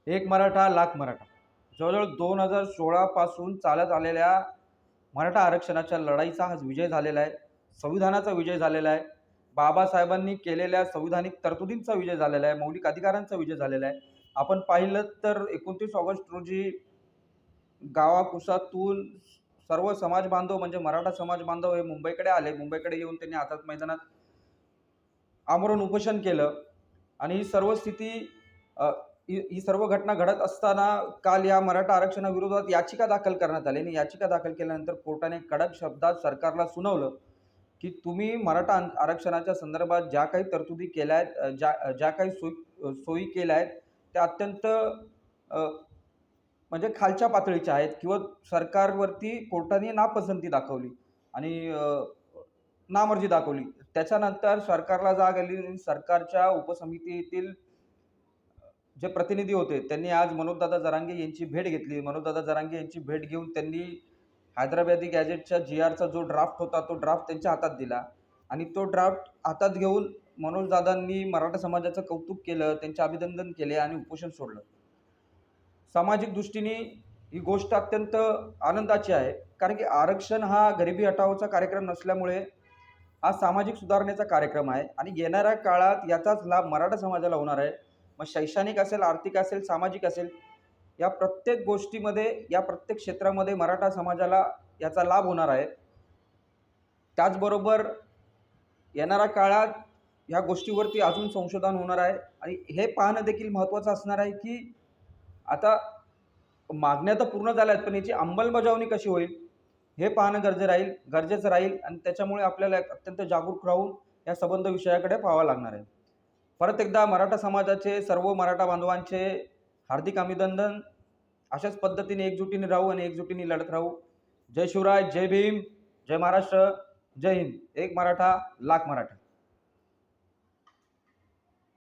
एक मराठा लाख मराठा. जवळजवळ 2016 पासून चालत आलेल्या मराठा आरक्षणाच्या लढाईचा हा विजय झालेला आहे. संविधानाचा विजय झालेला आहे. बाबासाहेबांनी केलेल्या संविधानिक तरतुदींचा विजय झालेला आहे. मौलिक अधिकारांचा विजय झालेला आहे. आपण पाहिलं तर 29 ऑगस्ट रोजी गावाकुसातून सर्व समाज बांधव म्हणजे मराठा समाज बांधव हे मुंबईकडे आले. मुंबईकडे येऊन त्यांनी आझाद मैदानात आमरण उपोषण केलं आणि ही सर्व स्थिती ही सर्व घटना घडत असताना काल या मराठा आरक्षणाविरोधात याचिका दाखल करण्यात आली आणि याचिका दाखल केल्यानंतर कोर्टाने कडक शब्दात सरकारला सुनावलं की तुम्ही मराठा आरक्षणाच्या संदर्भात ज्या काही तरतुदी केल्या आहेत, ज्या काही सोयी केल्या आहेत त्या अत्यंत म्हणजे खालच्या पातळीच्या आहेत किंवा सरकारवरती कोर्टाने नापसंती दाखवली आणि नामर्जी दाखवली. त्याच्यानंतर सरकारला जाग आली. सरकारच्या उपसमितीतील जे प्रतिनिधी होते त्यांनी आज मनोजदादा जरांगे यांची भेट घेतली. मनोजदादा जरांगे यांची भेट घेऊन त्यांनी हैदराबादी गॅजेटच्या GRचा जो ड्राफ्ट होता तो ड्राफ्ट त्यांच्या हातात दिला आणि तो ड्राफ्ट हातात घेऊन मनोजदादांनी मराठा समाजाचं कौतुक केलं, त्यांचे अभिनंदन केले आणि उपोषण सोडलं. सामाजिक दृष्टीने ही गोष्ट अत्यंत आनंदाची आहे, कारण की आरक्षण हा गरिबी हटावचा कार्यक्रम नसल्यामुळे हा सामाजिक सुधारणेचा कार्यक्रम आहे आणि येणाऱ्या काळात याचाच लाभ मराठा समाजाला होणार आहे. मग शैक्षणिक असेल, आर्थिक असेल, सामाजिक असेल, या प्रत्येक गोष्टीमध्ये, या प्रत्येक क्षेत्रामध्ये मराठा समाजाला याचा लाभ होणार आहे. त्याचबरोबर येणाऱ्या काळात या गोष्टीवरती अजून संशोधन होणार आहे आणि हे पाहणं देखील महत्त्वाचं असणार आहे की आता मागण्या तर पूर्ण झाल्या आहेत, पण याची अंमलबजावणी कशी होईल हे पाहणं गरजेचं राहील आणि त्याच्यामुळे आपल्याला अत्यंत जागरूक राहून या संबंध विषयाकडे पाहावं लागणार आहे. परत एकदा मराठा समाजाचे सर्व मराठा बांधवांचे हार्दिक अभिनंदन. अशाच पद्धतीने एकजुटीने राहू आणि एकजुटीने लढत राहू. जय शिवराय, जय भीम, जय महाराष्ट्र, जय हिंद. एक मराठा लाख मराठा.